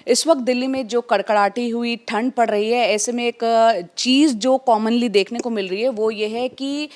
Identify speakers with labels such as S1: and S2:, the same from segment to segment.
S1: इस वक्त दिल्ली में जो कड़कड़ाती हुई ठंड पड़ रही है, ऐसे में एक चीज़ जो कॉमनली देखने को मिल रही है वो ये है कि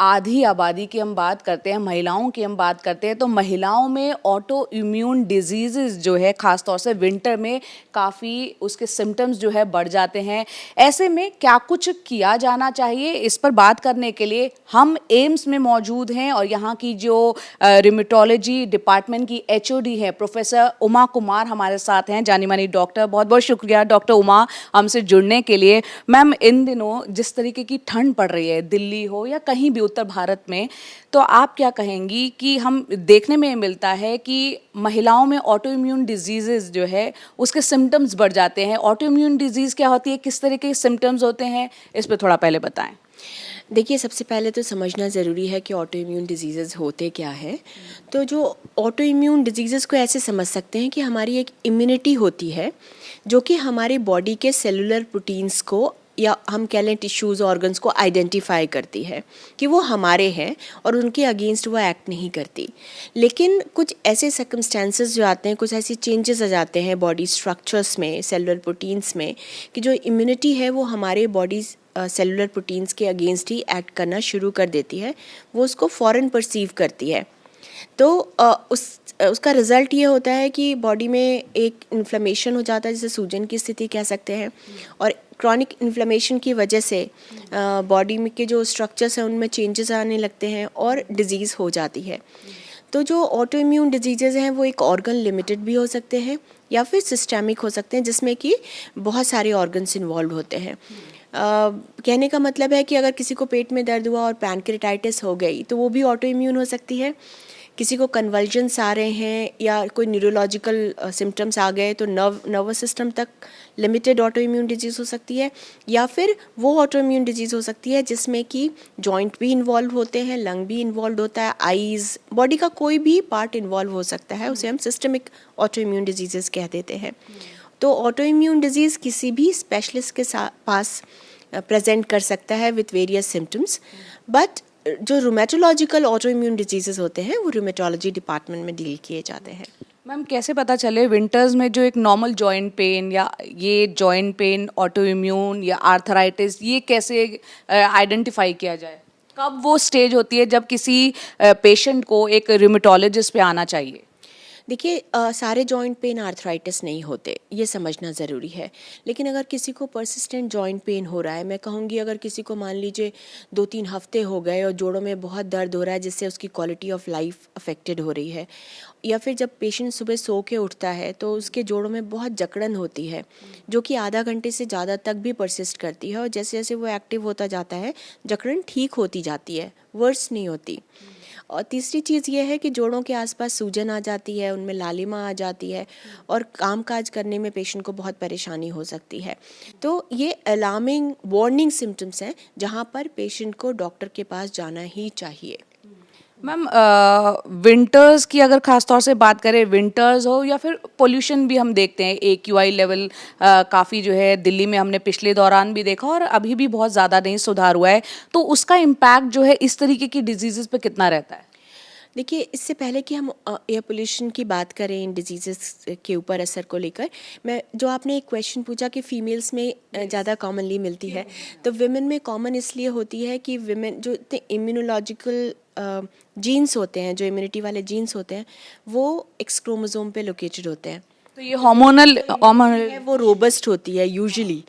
S1: आधी आबादी की हम बात करते हैं, महिलाओं की हम बात करते हैं, तो महिलाओं में ऑटो इम्यून डिजीज़ जो है ख़ास तौर से विंटर में काफ़ी उसके सिम्टम्स जो है बढ़ जाते हैं। ऐसे में क्या कुछ किया जाना चाहिए, इस पर बात करने के लिए हम एम्स में मौजूद हैं और यहाँ की जो रिमेटोलॉजी डिपार्टमेंट की एचओडी है प्रोफेसर उमा कुमार हमारे साथ हैं, जानी मानी डॉक्टर। बहुत बहुत शुक्रिया डॉक्टर उमा हमसे जुड़ने के लिए। मैम, इन दिनों जिस तरीके की ठंड पड़ रही है, दिल्ली हो या कहीं भी उत्तर भारत में, तो आप क्या कहेंगी कि हम देखने में मिलता है कि महिलाओं में ऑटो इम्यून डिजीज़ जो है उसके सिम्टम्स बढ़ जाते हैं। ऑटो इम्यून डिजीज़ क्या होती है, किस तरह के सिम्टम्स होते हैं, इस पर थोड़ा पहले बताएं।
S2: देखिए, सबसे पहले तो समझना ज़रूरी है कि ऑटो इम्यून डिजीज़ होते क्या हैं। तो जो ऑटो इम्यून डिजीज़ को ऐसे समझ सकते हैं कि हमारी एक इम्यूनिटी होती है जो कि हमारे बॉडी के सेलुलर प्रोटीन्स को या हम कह लें टिश्यूज़ ऑर्गन्स को आइडेंटिफाई करती है कि वो हमारे हैं और उनके अगेंस्ट वो एक्ट नहीं करती। लेकिन कुछ ऐसे सर्कमस्टेंसेस जो आते हैं, कुछ ऐसी चेंजेस आ जाते हैं बॉडी स्ट्रक्चर्स में, सेलुलर प्रोटीन्स में, कि जो इम्यूनिटी है वो हमारे बॉडी सेलुलर प्रोटीन्स के अगेंस्ट ही एक्ट करना शुरू कर देती है, वो उसको फ़ौरन परसीव करती है। तो उसका रिज़ल्ट ये होता है कि बॉडी में एक इन्फ्लेमेशन हो जाता है, जिसे सूजन की स्थिति कह सकते हैं, और क्रॉनिक इन्फ्लेमेशन की वजह से बॉडी में के जो स्ट्रक्चर्स हैं उनमें चेंजेस आने लगते हैं और डिजीज़ हो जाती है। तो जो ऑटो इम्यून डिजीज़ हैं वो एक ऑर्गन लिमिटेड भी हो सकते हैं या फिर सिस्टेमिक हो सकते हैं, जिसमें कि बहुत सारे ऑर्गन्स इन्वॉल्व होते हैं। कहने का मतलब है कि अगर किसी को पेट में दर्द हुआ और पैनक्रेटाइटिस हो गई तो वो भी ऑटो इम्यून हो सकती है। किसी को कन्वल्जन्स आ रहे हैं या कोई न्यूरोलॉजिकल सिम्टम्स आ गए तो नर्वस सिस्टम तक लिमिटेड ऑटो इम्यून डिजीज़ हो सकती है, या फिर वो ऑटो इम्यून डिजीज़ हो सकती है जिसमें कि जॉइंट भी इन्वॉल्व होते हैं, लंग भी इन्वॉल्व होता है, आईज़, बॉडी का कोई भी पार्ट इन्वॉल्व हो सकता है, उसे हम सिस्टमिक ऑटो इम्यून डिजीज़ कह देते हैं। तो ऑटो इम्यून डिजीज़ किसी भी स्पेशलिस्ट के पास प्रेजेंट कर सकता है विथ वेरियस सिम्टम्स, बट जो रूमेटोलॉजिकल ऑटो इम्यून डिजीज़ होते हैं वो रूमेटोलॉजी डिपार्टमेंट में डील किए जाते हैं।
S1: मैम, कैसे पता चले विंटर्स में जो एक नॉर्मल जॉइंट पेन या ये जॉइंट पेन ऑटो इम्यून या आर्थराइटिस, ये कैसे आइडेंटिफाई किया जाए? कब वो स्टेज होती है जब किसी पेशेंट को एक रूमेटोलॉजिस्ट पे आना चाहिए?
S2: देखिए, सारे जॉइंट पेन आर्थराइटिस नहीं होते, ये समझना ज़रूरी है। लेकिन अगर किसी को परसिस्टेंट जॉइंट पेन हो रहा है, मैं कहूँगी अगर किसी को मान लीजिए 2-3 हफ्ते हो गए और जोड़ों में बहुत दर्द हो रहा है जिससे उसकी क्वालिटी ऑफ लाइफ अफेक्टेड हो रही है, या फिर जब पेशेंट सुबह सो के उठता है तो उसके जोड़ों में बहुत जकड़न होती है जो कि आधा घंटे से ज़्यादा तक भी परसिस्ट करती है, और जैसे जैसे वो एक्टिव होता जाता है जकड़न ठीक होती जाती है, वर्स नहीं होती। और तीसरी चीज़ ये है कि जोड़ों के आसपास सूजन आ जाती है, उनमें लालिमा आ जाती है और कामकाज करने में पेशेंट को बहुत परेशानी हो सकती है। तो ये अलार्मिंग वार्निंग सिम्टम्स हैं जहाँ पर पेशेंट को डॉक्टर के पास जाना ही चाहिए।
S1: मैम, विंटर्स की अगर खास तौर से बात करें, विंटर्स हो या फिर पोल्यूशन भी हम देखते हैं, AQI लेवल काफ़ी जो है दिल्ली में हमने पिछले दौरान भी देखा और अभी भी बहुत ज़्यादा नहीं सुधार हुआ है, तो उसका इम्पैक्ट जो है इस तरीके की डिजीज़ पे कितना रहता है?
S2: देखिए, इससे पहले कि हम एयर पोल्यूशन की बात करें इन डिजीज़ के ऊपर असर को लेकर, मैं जो आपने एक क्वेश्चन पूछा कि फीमेल्स में ज़्यादा कॉमनली मिलती है, तो विमेन में कॉमन इसलिए होती है कि विमेन जो इतने इम्यूनोलॉजिकल जीन्स होते हैं, जो इम्यूनिटी वाले जीन्स होते हैं, वो एक्स क्रोमोसोम पे लोकेटेड होते हैं।
S1: तो ये हार्मोनल
S2: है वो रोबस्ट होती है यूजुअली।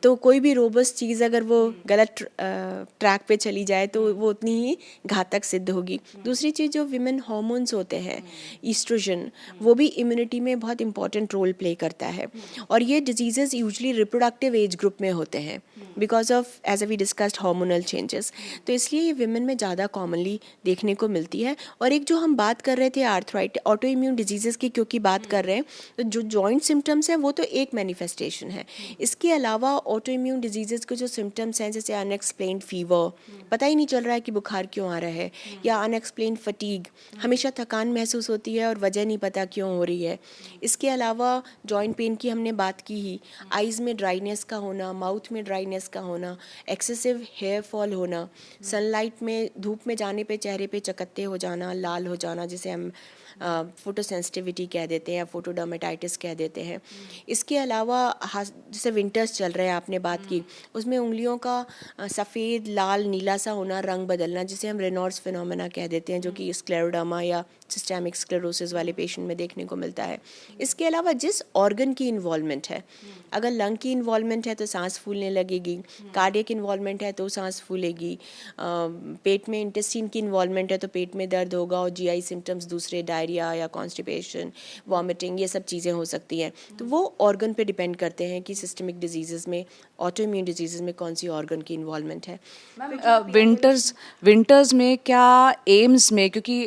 S2: तो कोई भी रोबस्ट चीज़ अगर वो गलत ट्रैक पे चली जाए तो वो उतनी ही घातक सिद्ध होगी। दूसरी चीज़, जो विमेन हार्मोन्स होते हैं, ईस्ट्रोजन, वो भी इम्यूनिटी में बहुत इंपॉर्टेंट रोल प्ले करता है, और ये diseases usually reproductive age group में होते हैं because of as we discussed hormonal changes. तो इसलिए ये विमेन में ज़्यादा कॉमनली देखने को मिलती है। और एक जो हम बात कर रहे थे आर्थराइटिस, ऑटो इम्यून डिजीज़ेज़ की क्योंकि बात कर रहे हैं, तो जो जॉइंट सिम्टम्स हैं वो तो एक मैनिफेस्टेशन है। इसके अलावा ऑटो इम्यून डिजीज़ेज़ के जो सिम्टम्स हैं, जैसे अनएक्सप्लेन्ड फीवर, पता ही नहीं चल रहा है कि बुखार क्यों आ रहा है, या अनएक्सप्लेन्ड फटीग, हमेशा थकान महसूस होती है और वजह नहीं पता क्यों हो रही है। इसके अलावा जॉइंट पेन की हमने बात की ही, आइज़ में ड्राइनेस का होना, माउथ में ड्राइनेस का होना, एक्सेसिव हेयर फॉल होना, सनलाइट में, धूप में जाने पे चेहरे पे चकत्ते हो जाना, लाल हो जाना, जिसे हम फोटो सेंसिटिविटी कह देते हैं या फोटोडर्मेटाइटिस आर्थराइटिस कह देते हैं। इसके अलावा जैसे विंटर्स चल रहे हैं, आपने बात की, उसमें उंगलियों का सफ़ेद लाल नीला सा होना, रंग बदलना, जिसे हम रेनॉल्ड्स फिनोमेना कह देते हैं, जो कि स्क्लेरोडर्मा या सिस्टेमिक स्क्लेरोसिस वाले पेशेंट में देखने को मिलता है। इसके अलावा जिस ऑर्गन की इन्वॉल्वमेंट है, अगर लंग की इन्वॉल्वमेंट है तो सांस फूलने लगेगी, कार्डियक इन्वॉल्वमेंट है तो सांस फूलेगी, पेट में इंटेस्टाइन की इन्वॉल्वमेंट है तो पेट में दर्द होगा, और जीआई सिम्टम्स दूसरे डायरिया या कॉन्स्टिपेशन, वॉमिटिंग, ये सब चीज़ें हो सकती हैं। तो वो ऑर्गन पे डिपेंड करते हैं कि सिस्टमिक डिजीज़ में, ऑटो इम्यून डिजीज़ में कौन सी ऑर्गन की इन्वॉल्वमेंट है।
S1: विंटर्स में क्या एम्स में, क्योंकि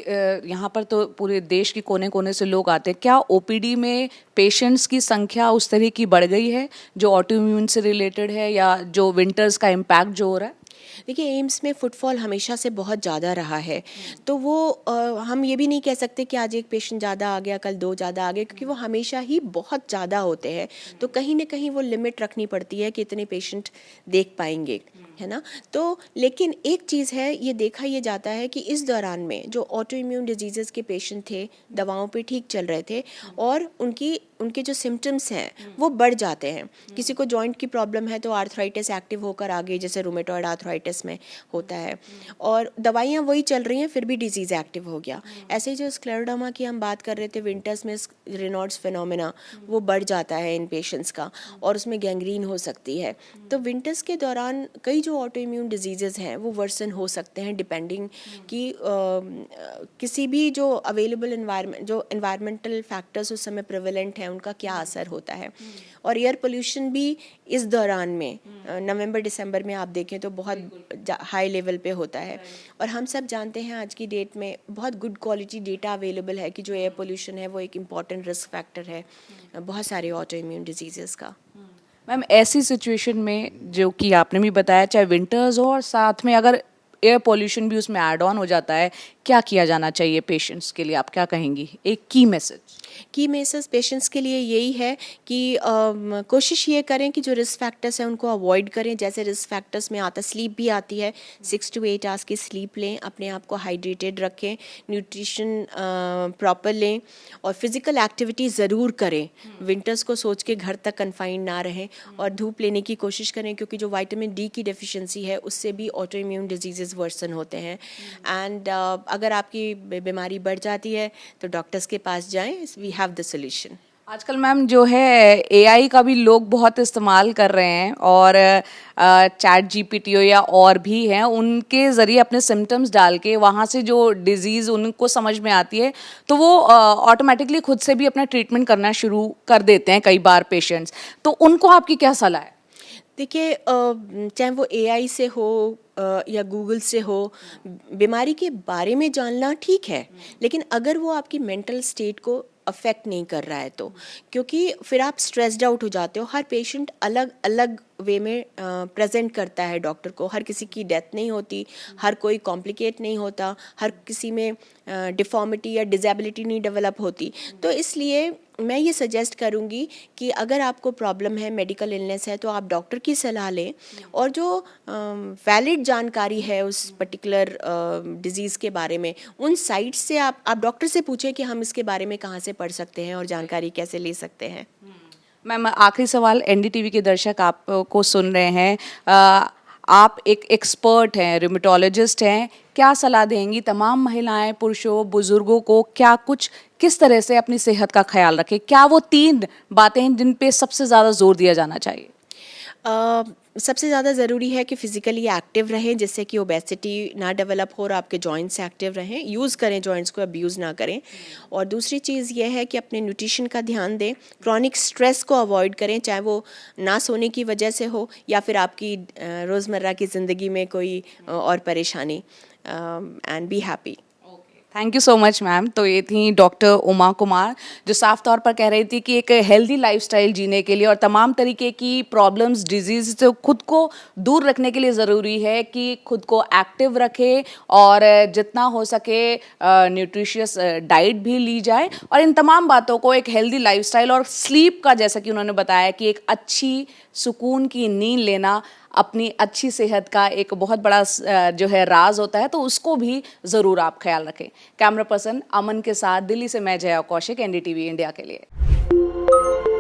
S1: यहाँ पर तो पूरे देश के कोने कोने से लोग आते हैं, क्या ओपीडी में पेशेंट्स की संख्या उस तरह की बढ़ गई है जो ऑटो इम्यून से रिलेटेड है, या जो विंटर्स का इम्पैक्ट जो हो रहा है?
S2: देखिए, एम्स में फुटफॉल हमेशा से बहुत ज़्यादा रहा है, तो वो हम ये भी नहीं कह सकते कि आज एक पेशेंट ज़्यादा आ गया, कल दो ज़्यादा आ गए, क्योंकि वो हमेशा ही बहुत ज़्यादा होते हैं। तो कहीं ना कहीं वो लिमिट रखनी पड़ती है कि इतने पेशेंट देख पाएंगे, है ना। तो लेकिन एक चीज़ है, ये देखा ये जाता है कि इस दौरान में जो ऑटो इम्यून डिजीज़ के पेशेंट थे, दवाओं पे ठीक चल रहे थे, और उनके जो सिम्टम्स हैं वो बढ़ जाते हैं। किसी को जॉइंट की प्रॉब्लम है तो आर्थराइटिस एक्टिव होकर आ गई, जैसे रूमेटॉइड आर्थराइटिस में होता है, और दवाइयाँ वही चल रही हैं, फिर भी डिजीज़ एक्टिव हो गया। ऐसे ही जो स्क्लेरोडर्मा की हम बात कर रहे थे, विंटर्स में रेनॉल्ड्स फिनोमेना वो बढ़ जाता है इन पेशेंट्स का, और उसमें गैंग्रीन हो सकती है। तो विंटर्स के दौरान कई जो ऑटो इम्यून डिजीज़ेज़ हैं वो वर्सन हो सकते हैं, डिपेंडिंग कि किसी भी जो अवेलेबल इन्वायरमेंट, जो इन्वायरमेंटल फैक्टर्स उस समय प्रेवलेंट हैं, उनका क्या असर होता है। और एयर पोल्यूशन भी इस दौरान में नवंबर दिसंबर में आप देखें तो बहुत हाई लेवल पे होता है, और हम सब जानते हैं आज की डेट में बहुत गुड क्वालिटी डेटा अवेलेबल है कि जो एयर पोल्यूशन है वो एक इम्पॉर्टेंट रिस्क फैक्टर है बहुत सारे ऑटो इम्यून डिजीज़ेस का।
S1: मैम, ऐसी सिचुएशन में जो कि आपने भी बताया, चाहे विंटर्स हो और साथ में अगर एयर पोल्यूशन भी उसमें ऐड ऑन हो जाता है, क्या किया जाना चाहिए पेशेंट्स के लिए? आप क्या कहेंगी, एक की मैसेज
S2: पेशेंट्स के लिए यही है कि कोशिश ये करें कि जो रिस्क फैक्टर्स हैं उनको अवॉइड करें। जैसे रिस्क फैक्टर्स में आता, स्लीप भी आती है, 6 to 8 आवर्स की स्लीप लें, अपने आप को हाइड्रेटेड रखें, न्यूट्रिशन प्रॉपर लें, और फिज़िकल एक्टिविटी ज़रूर करें। विंटर्स को सोच के घर तक कन्फाइंड ना रहें, और धूप लेने की कोशिश करें, क्योंकि जो विटामिन डी की डेफिशिएंसी है उससे भी ऑटो इम्यून डिजीज़ेस वर्सन होते हैं। एंड अगर आपकी बीमारी बढ़ जाती है तो डॉक्टर्स के पास जाएं, वी हैव द सॉल्यूशन।
S1: आजकल मैम जो है एआई का भी लोग बहुत इस्तेमाल कर रहे हैं, और चैट जीपीटी या और भी हैं, उनके ज़रिए अपने सिम्टम्स डाल के वहाँ से जो डिजीज़ उनको समझ में आती है तो वो ऑटोमेटिकली खुद से भी अपना ट्रीटमेंट करना शुरू कर देते हैं कई बार पेशेंट्स। तो उनको आपकी क्या सलाह है?
S2: देखिए, चाहे वो एआई से हो या गूगल से हो, बीमारी के बारे में जानना ठीक है, लेकिन अगर वो आपकी मेंटल स्टेट को अफेक्ट नहीं कर रहा है तो, क्योंकि फिर आप स्ट्रेस्ड आउट हो जाते हो। हर पेशेंट अलग अलग वे में प्रेजेंट करता है डॉक्टर को, हर किसी की डेथ नहीं होती, हर कोई कॉम्प्लिकेट नहीं होता, हर किसी में डिफॉर्मिटी या डिसेबिलिटी नहीं डेवलप होती। तो इसलिए मैं ये सजेस्ट करूँगी कि अगर आपको प्रॉब्लम है, मेडिकल इलनेस है, तो आप डॉक्टर की सलाह लें, और जो वैलिड जानकारी है उस पर्टिकुलर डिजीज़ के बारे में, उन साइट्स से आप डॉक्टर से पूछें कि हम इसके बारे में कहाँ से पढ़ सकते हैं और जानकारी कैसे ले सकते हैं।
S1: मैम, आखिरी सवाल, एनडीटीवी के दर्शक आपको सुन रहे हैं, आप एक एक्सपर्ट हैं, रिमेटोलॉजिस्ट हैं, क्या सलाह देंगी तमाम महिलाएं, पुरुषों, बुजुर्गों को, क्या कुछ किस तरह से अपनी सेहत का ख्याल रखें? क्या वो 3 बातें हैं जिन पे सबसे ज़्यादा जोर दिया जाना चाहिए?
S2: सबसे ज़्यादा ज़रूरी है कि फ़िज़िकली एक्टिव रहें, जिससे कि ओबेसिटी ना डेवलप हो और आपके जॉइंट्स एक्टिव रहें, यूज़ करें जॉइंट्स को, अब्यूज़ ना करें। और दूसरी चीज़ ये है कि अपने न्यूट्रिशन का ध्यान दें, क्रॉनिक स्ट्रेस को अवॉइड करें, चाहे वो ना सोने की वजह से हो या फिर आपकी रोज़मर्रा की ज़िंदगी में कोई और परेशानी, and be happy.
S1: Thank you so much ma'am. तो ये थी डॉक्टर उमा कुमार, जो साफ तौर पर कह रही थी कि एक हेल्दी लाइफस्टाइल जीने के लिए और तमाम तरीके की प्रॉब्लम्स, डिजीज से खुद को दूर रखने के लिए ज़रूरी है कि खुद को एक्टिव रखे और जितना हो सके न्यूट्रिशियस डाइट भी ली जाए, और इन तमाम बातों को, एक हेल्दी लाइफस्टाइल और स्लीप का, जैसा कि उन्होंने बताया कि एक अच्छी सुकून की नींद लेना अपनी अच्छी सेहत का एक बहुत बड़ा जो है राज होता है, तो उसको भी ज़रूर आप ख्याल रखें। कैमरा पर्सन अमन के साथ दिल्ली से मैं जया कौशिक, एनडीटीवी इंडिया के लिए। है।